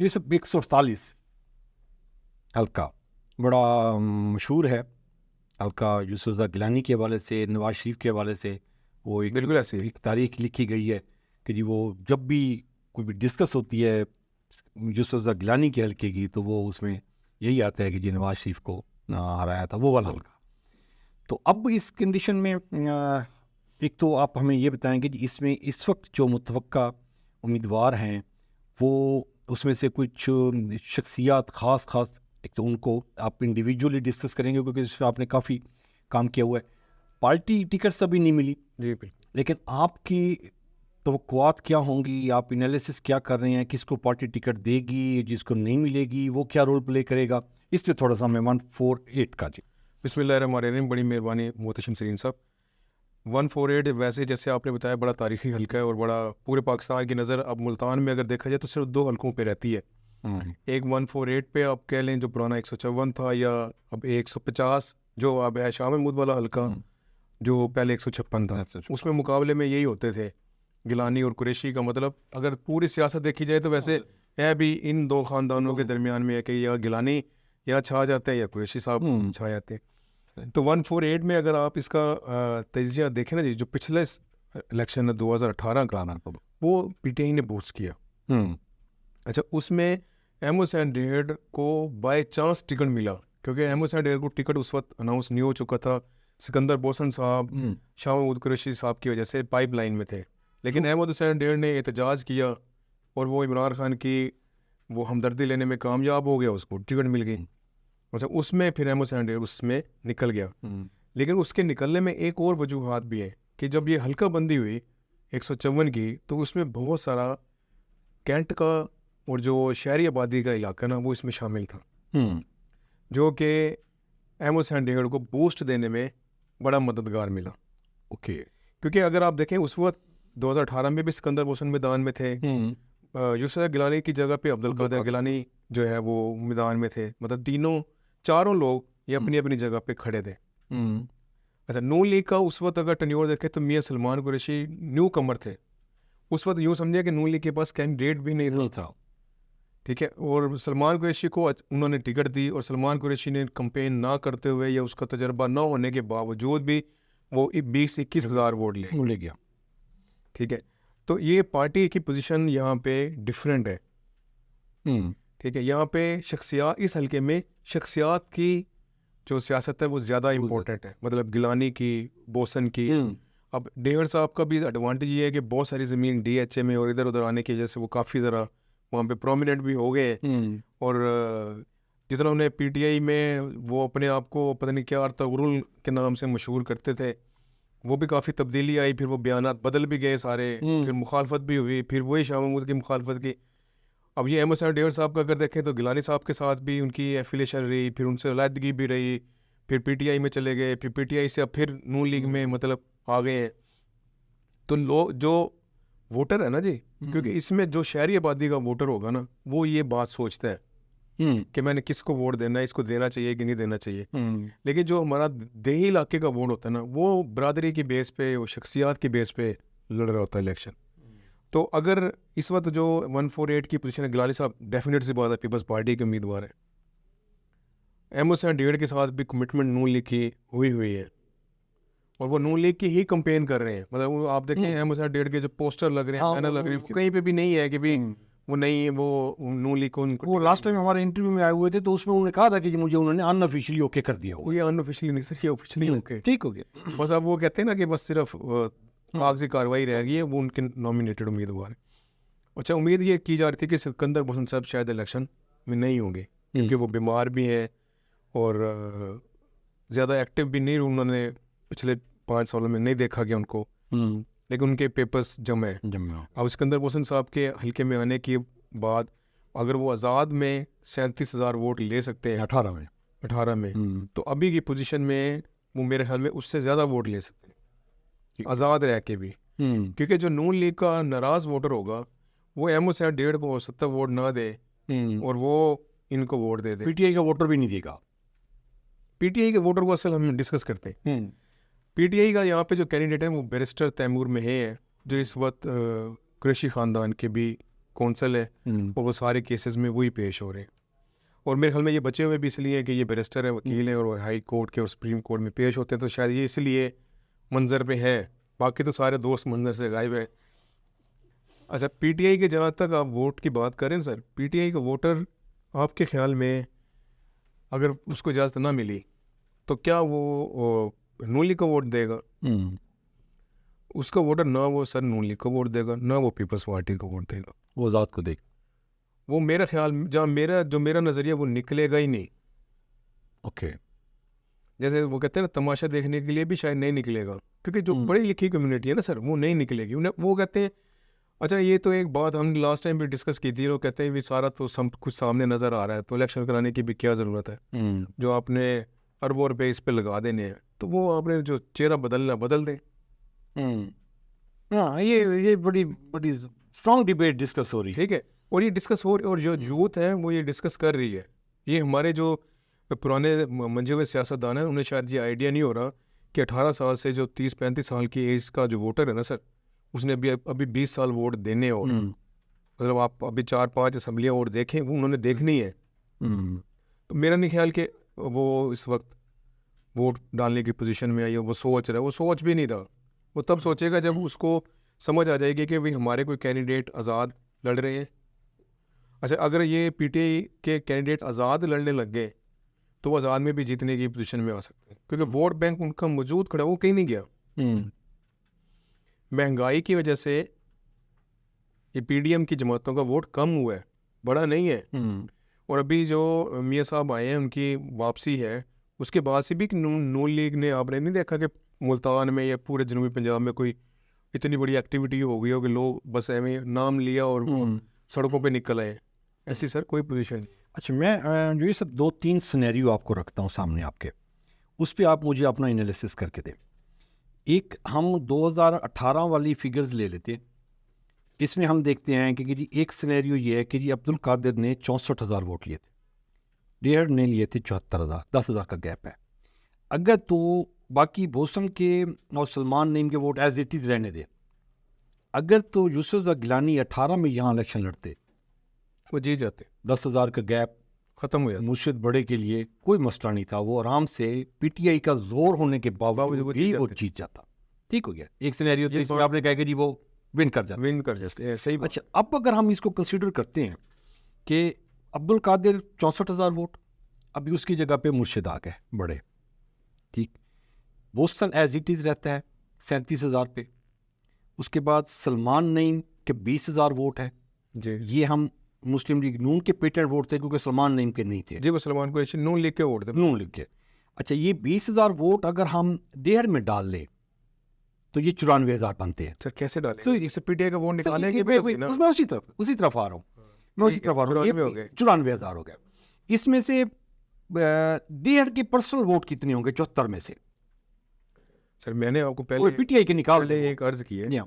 یہ سب 148 حلقہ بڑا مشہور ہے حلقہ یوسف رضا گیلانی کے حوالے سے، نواز شریف کے حوالے سے. وہ بالکل ایسے ایک تاریخ لکھی گئی ہے کہ جی وہ جب بھی کوئی بھی ڈسکس ہوتی ہے یوسف رضا گیلانی کے حلقے کی تو وہ اس میں یہی آتا ہے کہ جی نواز شریف کو ہرایا تھا وہ والا حلقہ. تو اب اس کنڈیشن میں ایک تو آپ ہمیں یہ بتائیں گے جی اس میں اس وقت جو متوقع امیدوار ہیں وہ اس میں سے کچھ شخصیات خاص ایک تو ان کو آپ انڈیویجولی ڈسکس کریں گے کیونکہ اس میں آپ نے کافی کام کیا ہوا ہے. پارٹی ٹکٹس ابھی نہیں ملی جی بالکل، لیکن آپ کی توقعات کیا ہوں گی، آپ انالیسس کیا کر رہے ہیں، کس کو پارٹی ٹکٹ دے گی، جس کو نہیں ملے گی وہ کیا رول پلے کرے گا، اس پہ تھوڑا سا ہمیں 148 کا. جی بسم اللہ الرحمن الرحیم. بڑی مہربانی محتشم سرین صاحب. 148 ویسے جیسے آپ نے بتایا بڑا تاریخی حلقہ ہے اور بڑا پورے پاکستان کی نظر اب ملتان میں اگر دیکھا جائے تو صرف 2 حلقوں پہ رہتی ہے. ایک 148 پہ آپ کہہ لیں جو پرانا 154 تھا، یا اب 150 جو اب ہے شاہ محمود والا حلقہ جو پہلے 156 تھا. اس میں مقابلے میں یہی ہوتے تھے گیلانی اور قریشی کا. مطلب اگر پوری سیاست دیکھی جائے تو ویسے ہے بھی ان 2 خاندانوں کے درمیان میں ہے کہ یا گیلانی یا چھا جاتے ہیں یا قریشی صاحب چھا جاتے ہیں. تو 148 میں اگر آپ اس کا تجزیہ دیکھیں نا جی، جو پچھلے الیکشن 2018 کا وہ پی ٹی آئی نے بوسٹ کیا. اچھا، اس میں احمد حسین ڈیڑھ کو بائی چانس ٹکٹ ملا کیونکہ احمد حسین ڈیڑھ کو ٹکٹ اس وقت اناؤنس نہیں ہو چکا تھا. سکندر بوسن صاحب شاہ محمود قریشی صاحب کی وجہ سے پائپ لائن میں تھے، لیکن احمد حسین ڈیڑھ نے احتجاج کیا اور وہ عمران خان کی وہ ہمدردی لینے میں کامیاب ہو گیا، اس کو ٹکٹ مل گئی. اچھا، اس میں پھر احمد حسین ڈیڑھ اس میں نکل گیا. لیکن اس کے نکلنے میں ایک اور وجوہات بھی ہیں کہ جب یہ حلقہ بندی ہوئی 154 کی تو اس میں بہت سارا کینٹ کا اور جو شہری آبادی کا علاقہ نا وہ اس میں شامل تھا، جو کہ احمد حسین ڈیڑھ کو بوسٹ دینے میں بڑا مددگار ملا. اوکے، کیونکہ اگر آپ دیکھیں اس وقت 2018 میں بھی سکندر بوسن میدان میں تھے، یوسف گیلانی کی جگہ پہ عبدالقادر گیلانی جو ہے وہ میدان میں تھے. مطلب چاروں لوگ یہ اپنی اپنی جگہ پہ کھڑے تھے. اچھا، نون لیگ کا اس وقت اگر ٹینیور دیکھیں تو میاں سلمان قریشی نیو کمر تھے. اس وقت یوں سمجھے کہ نون لیگ کے پاس کینڈیڈیٹ بھی نہیں تھا. ٹھیک ہے، اور سلمان قریشی کو انہوں نے ٹکٹ دی اور سلمان قریشی نے کمپین نہ کرتے ہوئے یا اس کا تجربہ نہ ہونے کے باوجود بھی وہ 20-21 ہزار ووٹ لے گیا. ٹھیک ہے، تو یہ پارٹی کی پوزیشن یہاں پہ ڈفرینٹ ہے. ٹھیک ہے، یہاں پہ شخصیات اس حلقے میں شخصیات کی جو سیاست ہے وہ زیادہ امپورٹنٹ ہے. مطلب گیلانی کی، بوسن کی. اب ڈیوڈ صاحب کا بھی ایڈوانٹیج یہ ہے کہ بہت ساری زمین ڈی ایچ اے میں اور ادھر ادھر آنے کی وجہ سے وہ کافی ذرا وہاں پہ پرومیننٹ بھی ہو گئے. اور جتنا انہیں پی ٹی آئی میں وہ اپنے آپ کو پتہ نہیں کیا ارطغرل کے نام سے مشہور کرتے تھے، وہ بھی کافی تبدیلی آئی. پھر وہ بیانات بدل بھی گئے سارے، پھر مخالفت بھی ہوئی، پھر وہی شاہ محمود کی مخالفت کی. اب یہ احمد حسین ڈیڑھ صاحب کا اگر دیکھیں تو گیلانی صاحب کے ساتھ بھی ان کی ایفیلیشن رہی، پھر ان سے علیحدگی بھی رہی، پھر پی ٹی آئی میں چلے گئے، پھر پی ٹی آئی سے اب پھر نون لیگ میں مطلب آ گئے ہیں. تو لوگ جو ووٹر ہے نا جی، کیونکہ اس میں جو شہری آبادی کا ووٹر ہوگا نا وہ یہ بات سوچتا ہے کہ میں نے کس کو ووٹ دینا ہے، اس کو دینا چاہیے کہ نہیں دینا چاہیے. لیکن جو ہمارا دیہی علاقے کا ووٹ ہوتا ہے نا وہ برادری کی بیس پہ، وہ شخصیات کی بیس پہ لڑ رہا ہوتا ہے الیکشن. تو اگر اس وقت جو 148 کی پوزیشن ہے، گیلانی صاحب ڈیفینیٹ سی بات ہے پیپلز پارٹی کے امیدوار ہیں. احمد حسین ڈیڑھ کے ساتھ بھی کمٹمنٹ نون لیگ کی ہوئی ہے اور وہ نون لیگ کی ہی کمپین کر رہے ہیں. مطلب آپ دیکھیں احمد حسین ڈیڑھ کے جو پوسٹر لگ رہے ہیں، بینر لگ رہے ہیں، کہیں پہ بھی نہیں ہے کہ بھی وہ نہیں ہے وہ نون لیگ کو. وہ لاسٹ ٹائم ہمارے انٹرویو میں آئے ہوئے تھے تو اس میں انہوں نے کہا تھا کہ مجھے انہوں نے ان آفیشلی اوکے کر دیا. یہ ان آفیشلی نہیں سر، یہ آفیشلی اوکے ٹھیک ہو گیا. بس اب وہ کہتے ہیں نا کہ بس صرف کاغذی کارروائی رہ گئی ہے، وہ ان کے نامینیٹڈ امیدوار ہیں. اچھا، امید یہ کی جا رہی تھی کہ سکندر بوسن صاحب شاید الیکشن میں نہیں ہوں گے کیونکہ وہ بیمار بھی ہیں اور زیادہ ایکٹیو بھی نہیں، انہوں نے پچھلے 5 سالوں میں نہیں دیکھا گیا ان کو، لیکن ان کے پیپرز جمع ہیں. اب سکندر بوسن صاحب کے حلقے میں آنے کے بعد اگر وہ آزاد میں 37,000 ووٹ لے سکتے ہیں 18 میں تو ابھی کی پوزیشن میں وہ میرے خیال میں اس سے زیادہ ووٹ لے سکتے ہیں آزاد رہ کے بھی. کیونکہ جو نون لیگ کا ناراض ووٹر ہوگا وہ احمد حسین ڈیڑھ کو 70 ووٹ نہ دے اور وہ ان کو vote they they. P T I کا ووٹر بھی نہیں دے گا. پی ٹی آئی کے ووٹر کو اصل ہم ڈسکس کرتے ہیں. پی ٹی آئی کا یہاں پہ جو کینڈیڈیٹ ہے وہ بیرسٹر تیمور مہے ہے جو اس وقت قریشی خاندان کے بھی کونسل ہے اور وہ سارے کیسز میں وہی پیش ہو رہے ہیں. اور میرے خیال میں یہ بچے ہوئے بھی اس لیے کہ یہ بیرسٹر ہیں, وکیل ہیں, اور ہائی کورٹ کے اور سپریم کورٹ میں پیش ہوتے ہیں, تو شاید یہ اس لیے منظر پہ ہیں. باقی تو سارے دوست منظر سے غائب ہیں. اچھا, پی ٹی آئی کے جہاں تک آپ ووٹ کی بات کریں سر, پی ٹی آئی کا ووٹر آپ کے خیال میں اگر اس کو اجازت نہ ملی تو کیا وہ نون لیگ کو ووٹ دے گا؟ اس کا ووٹر نہ وہ سر نون لیگ کو ووٹ دے گا, نہ وہ پیپلز پارٹی کو ووٹ دے گا, وہ ذات کو دے گا. وہ میرا خیال جہاں میرا نظریہ وہ نکلے گا ہی نہیں. اوکے, جیسے وہ کہتے ہیں نا تماشا دیکھنے کے لیے بھی شاید نہیں نکلے گا, کیونکہ جو پڑھی لکھی کمیونٹی ہے نا سر وہ نہیں نکلے گی. وہ کہتے ہیں اچھا یہ تو ایک بات ہم لاسٹ ٹائم بھی ڈسکس کی تھی, وہ کہتے ہیں بھی سارا تو کچھ سامنے نظر آ رہا ہے تو الیکشن کرانے کی بھی کیا ضرورت ہے, جو آپ نے اربوں روپے اس پہ لگا دینے ہیں تو وہ آپ نے جو چہرہ بدلنا بدل دیں. ہاں, یہ بڑی اسٹرانگ ڈیبیٹ ڈسکس ہو رہی ہے. ٹھیک ہے, اور یہ ڈسکس ہو رہی ہے, اور جو یوتھ ہے وہ یہ ڈسکس کر رہی ہے. یہ ہمارے جو پرانے منجے ہوئے سیاستدان ہیں انہیں شاید یہ آئیڈیا نہیں ہو رہا کہ 18 سال سے جو 30-35 سال کی ایج کا جو ووٹر ہے نا سر, اس نے ابھی 20 سال ووٹ دینے اور مطلب آپ ابھی 4-5 اسمبلیاں اور دیکھیں وہ انہوں نے دیکھنی ہے. تو میرا نہیں خیال کہ وہ اس وقت ووٹ ڈالنے کی پوزیشن میں آئی ہے. وہ سوچ رہا ہے, وہ سوچ بھی نہیں رہا. وہ تب سوچے گا جب اس کو سمجھ آ جائے گی کہ بھائی ہمارے کوئی کینڈیڈیٹ آزاد لڑ رہے ہیں. اچھا, اگر یہ پی ٹی آئی کے کینڈیڈیٹ آزاد لڑنے لگ گئے تو وہ آزاد میں بھی جیتنے کی پوزیشن میں آ سکتے ہیں, کیونکہ ووٹ بینک ان کا موجود کھڑا, وہ کہیں نہیں گیا. مہنگائی کی وجہ سے یہ پی ڈی ایم کی جماعتوں کا ووٹ کم ہوا ہے, بڑا نہیں ہے. اور ابھی جو میاں صاحب آئے ہیں ان کی واپسی ہے, اس کے بعد سے بھی نون لیگ نے, آپ نے نہیں دیکھا کہ ملتان میں یا پورے جنوبی پنجاب میں کوئی اتنی بڑی ایکٹیویٹی ہو گئی ہو کہ لوگ بس ایویں نام لیا اور سڑکوں پہ نکل آئے. ایسی سر کوئی پوزیشن نہیں. اچھا, میں جو یہ سب 2-3 سینیریو آپ کو رکھتا ہوں سامنے آپ کے, اس پہ آپ مجھے اپنا انالیسس کر کے دیں. ایک ہم 2018 والی فگرز لے لیتے ہیں, اس میں ہم دیکھتے ہیں کہ جی ایک سینیریو یہ ہے کہ جی عبد القادر نے 64,000 ووٹ لیے تھے, ڈیڑھ نے لیے تھے 74,000, 10,000 کا گیپ ہے. اگر تو باقی بھوسن کے اور سلمان نعیم کے ووٹ ایز اٹ از رہنے دے, اگر تو یوسف رضا گیلانی 18 میں یہاں الیکشن لڑتے وہ جیت جاتے, 10,000 کا گیپ ختم ہو جاتا. مرشد بڑے کے لیے کوئی مسئلہ نہیں تھا, وہ آرام سے پی ٹی آئی کا زور ہونے کے باوجود بھی وہ جیت جاتا. ٹھیک ہو گیا, ایک سینیریو تو اس میں آپ نے کہا کہ جی وہ ون کر جاتے. صحیح. اچھا, اب اگر ہم اس کو کنسیڈر کرتے ہیں کہ عبد القادر 64,000 ووٹ, ابھی اس کی جگہ پہ مرشد آ گئے بڑے, ٹھیک, بوسٹن ایز اٹ از رہتا ہے 37,000 پہ. اس کے بعد سلمان نعیم کے 20,000 ووٹ ہے جی, یہ ہم مسلم لیگ نون کے پیٹنٹ ووٹ تھے کیونکہ سلمان نعیم کے نہیں تھے. جی, وہ سلمان کو نون لیگ کے ووٹ تھے, نون لیگ کے. اچھا, یہ 20,000 ووٹ اگر ہم ڈیڑھ میں ڈال لیں تو یہ 94,000 بنتے ہیں. سر کیسے ڈالیں؟ تو اس پی ٹی آئی کا ووٹ نکالنے کے میں اسی طرف آ رہا ہوں, میں اسی طرف آ رہا ہوں. 94,000 ہو گیا. اس میں سے ڈیڑھ کے پرسنل ووٹ کتنے ہوں گے 74 میں سے؟ سر میں نے آپ کو پہلے پی ٹی آئی کے نکال ایک عرض کی ہے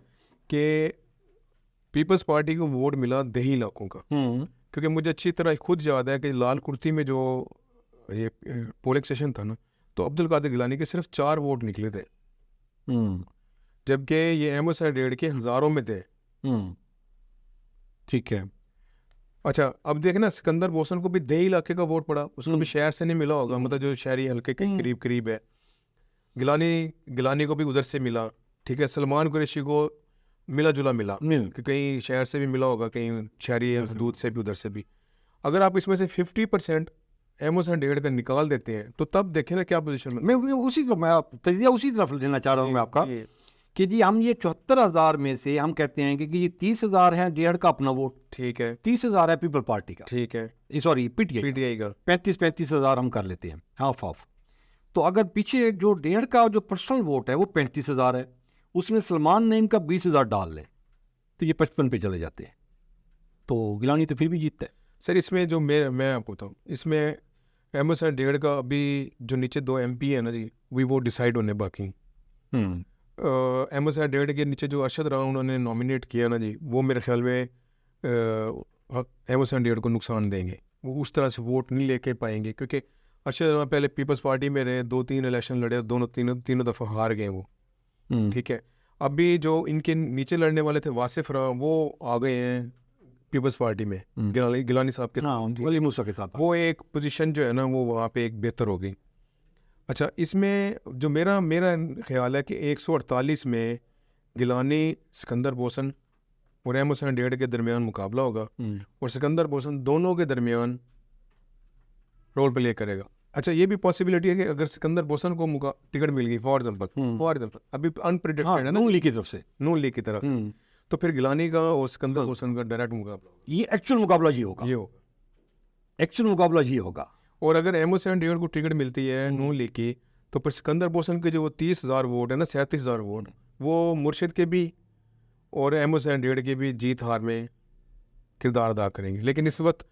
کہ پیپلز پارٹی کو ووٹ ملا دیہی علاقوں کا, کیونکہ مجھے اچھی طرح خود یاد ہے کہ لال کرتی میں جو یہ پولنگ اسٹیشن تھا نا, تو عبد القادر گیلانی کے صرف 4 ووٹ نکلے تھے, جبکہ یہ احمد صاحب ڈیڑھ کے ہزاروں میں تھے. ٹھیک ہے. اچھا, اب دیکھنا سکندر بوسن کو بھی دیہی علاقے کا ووٹ پڑا, اس کو بھی شہر سے نہیں ملا ہوگا, مطلب جو شہری حلقے کے قریب ہے. گیلانی کو بھی ادھر سے ملا. ٹھیک ہے, سلمان قریشی کو ملا جلا ملا, کہ کہیں شہر سے بھی ملا ہوگا, کہیں شہری حدود سے بھی, ادھر سے بھی. اگر آپ اس میں سے 50% احمد صاحب ڈیڑھ کا نکال دیتے ہیں تو تب دیکھیں نا کیا پوزیشن میں. میں تجزیہ اسی طرف لینا چاہ رہا ہوں میں آپ کا, کہ جی ہم یہ 74,000 میں سے ہم کہتے ہیں کہ یہ 30,000 ہے ڈیڑھ کا اپنا ووٹ, ٹھیک ہے, 30,000 ہے پیپل پارٹی کا, ٹھیک ہے, سوری پی ٹی آئی کا 35,000 ہم کر لیتے ہیں, ہاف آف. تو اگر پیچھے جو ڈیڑھ کا جو پرسنل ووٹ ہے وہ 35,000 ہے, اس میں سلمان نعیم کا 20,000 ڈال لیں تو یہ 55 پہ چلے جاتے ہیں, تو گیلانی تو پھر بھی جیتتا ہے. سر اس میں جو میں آپ کو بتاؤں, اس میں احمد صاحب ڈیڑھ کا ابھی جو نیچے 2 MP ہے نا جی, وہ ڈیسائیڈ ہونے باقی. احمد صاحب ڈیڑھ کے نیچے جو ارشد راؤ انہوں نے نامینیٹ کیا نا جی, وہ میرے خیال میں احمد صاحب ڈیڑھ کو نقصان دیں گے. وہ اس طرح سے ووٹ نہیں لے کے پائیں گے, کیونکہ ارشد راؤ پہلے پیپلز پارٹی میں رہے, 2-3 الیکشن لڑے, تینوں دفعہ ہار گئے وہ. ٹھیک ہے, ابھی جو ان کے نیچے لڑنے والے تھے واصف راؤ, وہ آ گئے ہیں پیپلز پارٹی میں گیلانی صاحب کے ساتھ، ولی موسیٰ کے ساتھ، وہ ایک پوزیشن جو ہے نا وہ وہاں پہ ایک بہتر ہو گئی. اچھا اس میں جو میرا خیال ہے کہ 148 میں گیلانی، سکندر بوسن اور احمد حسین ڈیڑھ کے درمیان مقابلہ ہوگا اور سکندر بوسن دونوں کے درمیان رول پلے کرے گا. اچھا یہ بھی پاسبلٹی ہے کہ اگر سکندر بوسن کو ٹکٹ مل گئی فار ایگزامپل ابھی انپریڈکٹڈ ہے نا نون لیگ کی طرف سے، نون لیگ کی طرف سے، تو پھر گیلانی کا اور سکندر بوسن کا ڈائریکٹ مقابلہ ہوگا. یہ ایکچوئل مقابلہ یہ ہوگا، ایکچوئل مقابلہ یہ ہوگا. اور اگر احمد حسین ڈیڑھ کو ٹکٹ ملتی ہے نون لیگ کی تو پھر سکندر بوسن کے جو وہ 30,000 ووٹ ہے نا، 37,000 ووٹ، وہ مرشد کے بھی اور احمد حسین ڈیڑھ کے بھی جیت ہار میں کردار ادا کریں گے. لیکن اس وقت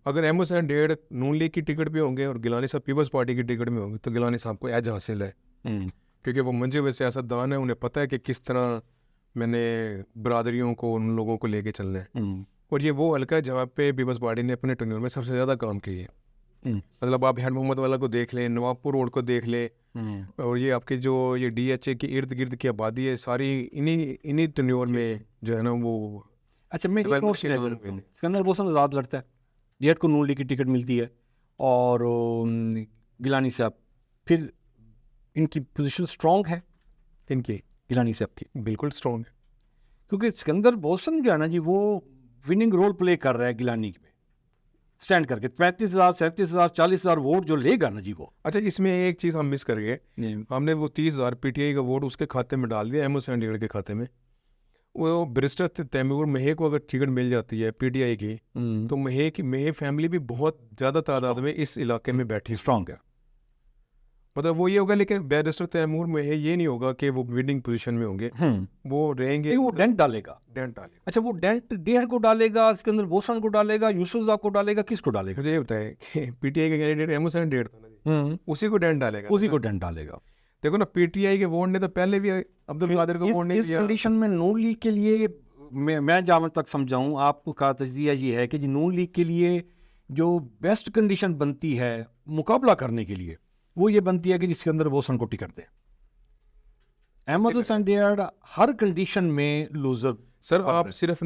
اگر احمد حسین ڈیڑھ نون لیگ کی ٹکٹ پہ ہوں گے اور گیلانی صاحب پیپلز پارٹی کی ٹکٹ میں ہوں گے تو گیلانی صاحب کو ایج حاصل ہے، کیونکہ وہ منجے ہوئے سیاست دان ہیں، انہیں پتہ ہے کہ کس طرح میں نے برادریوں کو، ان لوگوں کو لے کے چلنا ہے. اور یہ وہ حلقہ ہے جہاں پہ پیپلز پارٹی نے اپنے ٹینیور میں سب سے زیادہ کام کی ہے. مطلب آپ ہیڈ محمد والا کو دیکھ لیں، نواب پور روڈ کو دیکھ لیں، اور یہ آپ کے جو یہ ڈی ایچ اے کی ارد گرد کی آبادی ہے ساری انہی ٹینیور میں جو ہے نا وہ. اچھا میں سکندر بوسن آزاد لڑتا ہے، ڈیڑھ کو نون لیگ کی ٹکٹ ملتی ہے، اور گیلانی صاحب، پھر ان کی پوزیشن اسٹرانگ ہے، ان کی گیلانی صاحب کی بالکل اسٹرانگ ہے، کیونکہ سکندر بوسن جو ہے نا جی وہ وننگ رول پلے کر رہا ہے گیلانی میں اسٹینڈ کر کے. 35,000 37,000 40,000 ووٹ جو لے گا نا جی وہ. اچھا اس میں ایک چیز ہم مس کر گئے، ہم نے وہ 30,000 پی ٹی آئی کا ووٹ اس کے کھاتے میں ڈال دیا، احمد حسین ڈیڑھ کے کھاتے میں. وہ بیرسٹر تیمور مہے کو اگر ٹکٹ مل جاتی ہے پی ٹی آئی کی تو مہے فیملی بھی بہت زیادہ تعداد میں اس علاقے میں بیٹھی اسٹرانگ ہے، مطلب وہ یہ ہوگا. لیکن بیرسٹر تیمور مہے یہ نہیں ہوگا کہ وہ وننگ پوزیشن میں ہوں گے، وہ رہیں گے، وہ ڈینٹ ڈالے گا. اچھا وہ ڈینٹ ڈیڑھ کو ڈالے گا، سکندر بوسن کو ڈالے گا، یوسف زاہ کو ڈالے گا، کس کو ڈالے گا؟ مجھے یہ ہوتا ہے کہ پی ٹی آئی کا کینڈیڈیٹ احمد حسین ڈیڑھ تھا نا، اسی کو ڈینٹ ڈالے گا، اسی کو ڈینٹ ڈالے گا. دیکھو نا پی ٹی آئی کے ووٹ نے تو پہلے بھی عبد القادر کو ووٹ نہیں دیا. اس کنڈیشن میں نون لیگ کے لیے میں جہاں تک سمجھاؤں آپ کا تجزیہ یہ ہے کہ جی نون لیگ کے لیے جو بیسٹ کنڈیشن بنتی ہے مقابلہ کرنے کے لیے وہ یہ بنتی ہے کہ جس کے اندر بوسن کو ٹکٹ دے. احمد حسین ڈیڑھ ہر کنڈیشن میں لوزر. سر آپ صرف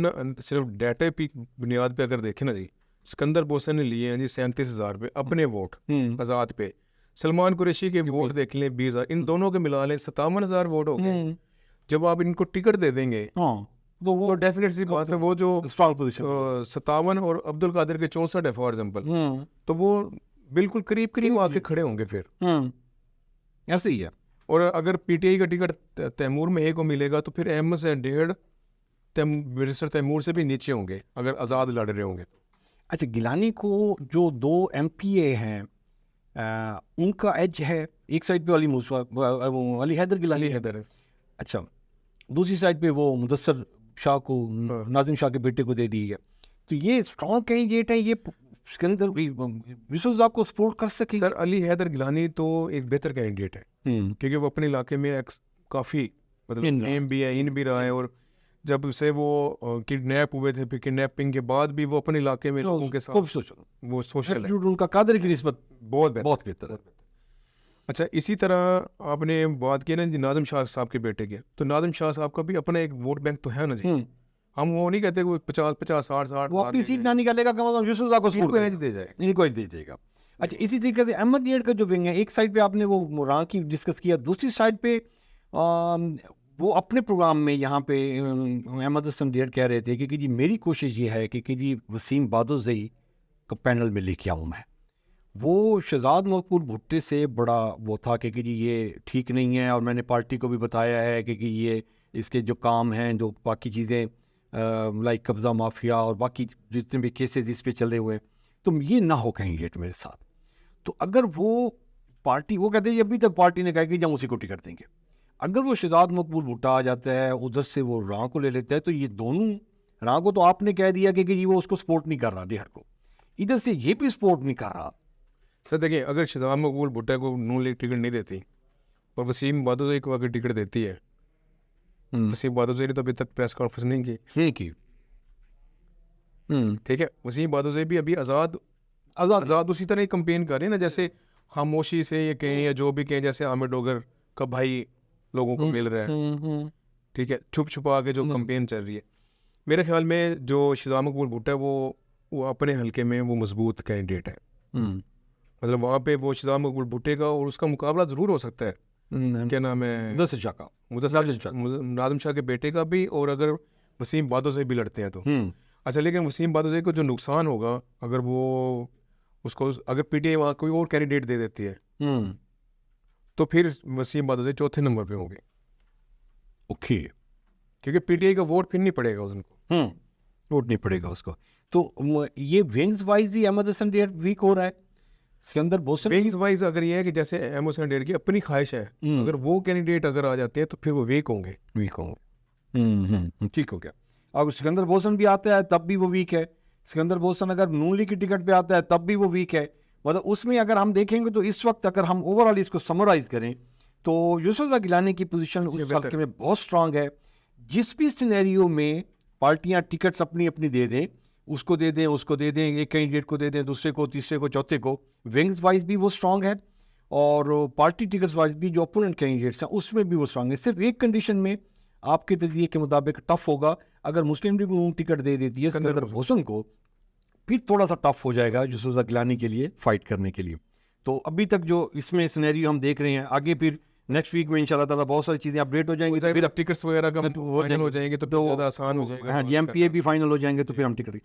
ڈیٹا پی بنیاد پہ اگر دیکھیں نا جی، سکندر بوسن نے لیے ہیں جی 37,000 پہ اپنے ووٹ آزاد پہ، سلمان قریشی کے ووٹ دیکھ لیں 20,000، ان دونوں کے ملا لیں 57,000 ووٹ ہو گئے. جب آپ ان کو ٹکٹ دے دیں گے تو وہ ڈیفینیٹ سی بات ہے، وہ جو 57 اور عبد القادر کے 64 ہے فار ایگزامپل، تو وہ بالکل قریب آ کے کھڑے ہوں گے. پھر ایسے ہی ہے. اور اگر پی ٹی آئی کا ٹکٹ تیمور مہے کو ملے گا تو پھر احمد حسین ڈیڑھ بیرسٹر تیمور سے بھی نیچے ہوں گے اگر آزاد لڑ رہے ہوں گے. اچھا گیلانی کو جو 2 MPA ہیں ان کا ایج ہے، ایک سائڈ پہ علی حیدر گیلانی حیدر ہے، اچھا دوسری سائڈ پہ وہ مدثر شاہ کو، ناظم شاہ کے بیٹے کو دے دی ہے، تو یہ اسٹرانگ کینڈیڈیٹ ہے، یہ سکندر یوسف زاہ کو سپورٹ کر سکے. سر علی حیدر گیلانی تو ایک بہتر کینڈیڈیٹ ہے کیونکہ وہ اپنے علاقے میں کافی مطلب ایم بھی ہے، ان بھی رہا ہے، اور جب سے وہ کڈنیپ ہوئے تھے پھر کڈنیپنگ کے بعد بھی وہ اپنے علاقے میں لوگوں کے ساتھ وہ سوشل ہے، ان کا قادر کی نسبت بہت بہتر ہے. اچھا اسی طرح آپ نے بات کی نا جی ناظم شاہ صاحب کے بیٹے کے، تو ناظم شاہ صاحب کا بھی اپنا ایک ووٹ بینک تو ہے نا جی. ہم وہ نہیں کہتے کہ 50 60 وہ اپنی سیٹ نہ نکالے گا، کم از کم یوسف زاہ کو سپورٹ دے جائے، ان کو دے دے گا. اچھا اسی طریقے سے احمد ڈیڑھ کا جو ونگ ہے، ایک سائڈ پہ آپ نے وہ راں کی ڈسکس کیا، دوسری سائڈ پہ وہ اپنے پروگرام میں یہاں پہ احمد حسین ڈیڑھ کہہ رہے تھے کہ جی میری کوشش یہ ہے کہ جی وسیم بادوزئی کا پینل میں لے کے آؤں میں. وہ شہزاد مقبول بھٹے سے بڑا وہ تھا کہ جی یہ ٹھیک نہیں ہے، اور میں نے پارٹی کو بھی بتایا ہے کہ یہ اس کے جو کام ہیں، جو باقی چیزیں لائک قبضہ مافیا اور باقی جتنے بھی کیسز اس پہ چلے ہوئے، تو یہ نہ ہو کینڈیڈیٹ میرے ساتھ. تو اگر وہ پارٹی، وہ کہتے ہیں ابھی تک پارٹی نے کہا کہ ہم اسی کو ٹکٹ دیں گے، اگر وہ شہزاد مقبول بھٹا آ جاتا ہے ادھر سے وہ راں کو لے لیتا ہے، تو یہ دونوں راں کو تو آپ نے کہہ دیا کہ جی وہ اس کو سپورٹ نہیں کر رہا، ڈیڑھ کو ادھر سے یہ بھی سپورٹ نہیں کر رہا. سر دیکھیں اگر شہزاد مقبول بھٹا کو نون لیگ ٹکٹ نہیں دیتی اور وسیم بادوزئی کو اگر ٹکٹ دیتی ہے، وسیم بادوزئی نے تو ابھی تک پریس کانفرنس نہیں کی. ٹھیک ہے، وسیم بادوزئی بھی ابھی آزاد اسی طرح ہی کمپین کر رہے ہیں نا، جیسے خاموشی سے یہ کہیں یا جو بھی کہیں، جیسے عامر ڈوگر کا بھائی لوگوں کو مل رہا ہے، ٹھیک ہے، چھپ چھپا کے جو کمپین چل رہی ہے. میرے خیال میں جو شہزاد مقبول بھٹو ہے وہ اپنے حلقے میں وہ مضبوط کینڈیڈیٹ ہے. مطلب وہاں پہ وہ شہزاد مقبول بھٹو کا اور اس کا مقابلہ ضرور ہو سکتا ہے. کیا نام ہے, مدثر شاہ کا, ناظم شاہ کے بیٹے کا بھی, اور اگر وسیم بادوزئی بھی لڑتے ہیں تو اچھا. لیکن وسیم بادوزئی کو جو نقصان ہوگا اگر وہ اس کو اگر پی ٹی آئی وہاں کوئی اور کینڈیڈیٹ دے دیتی ہے تو پھر وسیم بادوزئی چوتھے نمبر پہ ہوں گے. اوکے, کیونکہ پی ٹی آئی کا ووٹ پھر نہیں پڑے گا ان کو, ووٹ نہیں پڑے گا اس کو. تو یہ ونگز وائز بھی احمد حسن ڈیر ویک ہو رہا ہے. سکندر بوسن ونگز وائز اگر یہ ہے کہ جیسے احمد حسن ڈیر کی اپنی خواہش ہے, اگر وہ کینڈیڈیٹ اگر آ جاتے ہیں تو پھر وہ ویک ہوں گے. ٹھیک ہو گیا. اگر سکندر بوسن بھی آتا ہے تب بھی وہ ویک ہے. سکندر بوسن اگر نون لیگ کی ٹکٹ پہ آتا ہے تب بھی وہ ویک ہے. مطلب اس میں اگر ہم دیکھیں گے تو اس وقت اگر ہم اوور آل اس کو سمرائز کریں تو یوسف رضا گیلانی کی پوزیشن اس حلقے میں بہت اسٹرانگ ہے. جس بھی سینیریو میں پارٹیاں ٹکٹس اپنی اپنی دے دیں, اس کو دے دیں, اس کو دے دیں, ایک کینڈیڈیٹ کو دے دیں, دوسرے کو, تیسرے کو, چوتھے کو, ونگز وائز بھی وہ اسٹرانگ ہے اور پارٹی ٹکٹس وائز بھی جو اپوننٹ کینڈیڈیٹس ہیں اس میں بھی وہ اسٹرانگ ہے. صرف ایک کنڈیشن میں آپ کے تجزیے کے مطابق ٹف ہوگا, اگر مسلم لیگ نون ٹکٹ دے دیتی ہے سکندر بوسن کو, پھر تھوڑا سا ٹف ہو جائے گا یوسف رضا گیلانی کے لیے فائٹ کرنے کے لیے. تو ابھی تک جو اس میں سینیریو ہم دیکھ رہے ہیں, آگے پھر نیکسٹ ویک میں انشاءاللہ تعالیٰ بہت ساری چیزیں اپڈیٹ ہو جائیں گی. پھر اب ٹکٹس وغیرہ کا فائنل ہو جائیں گے تو زیادہ آسان ہو جائے گا. ہاں, ایم پی اے بھی فائنل ہو جائیں گے تو پھر ہم ٹکٹ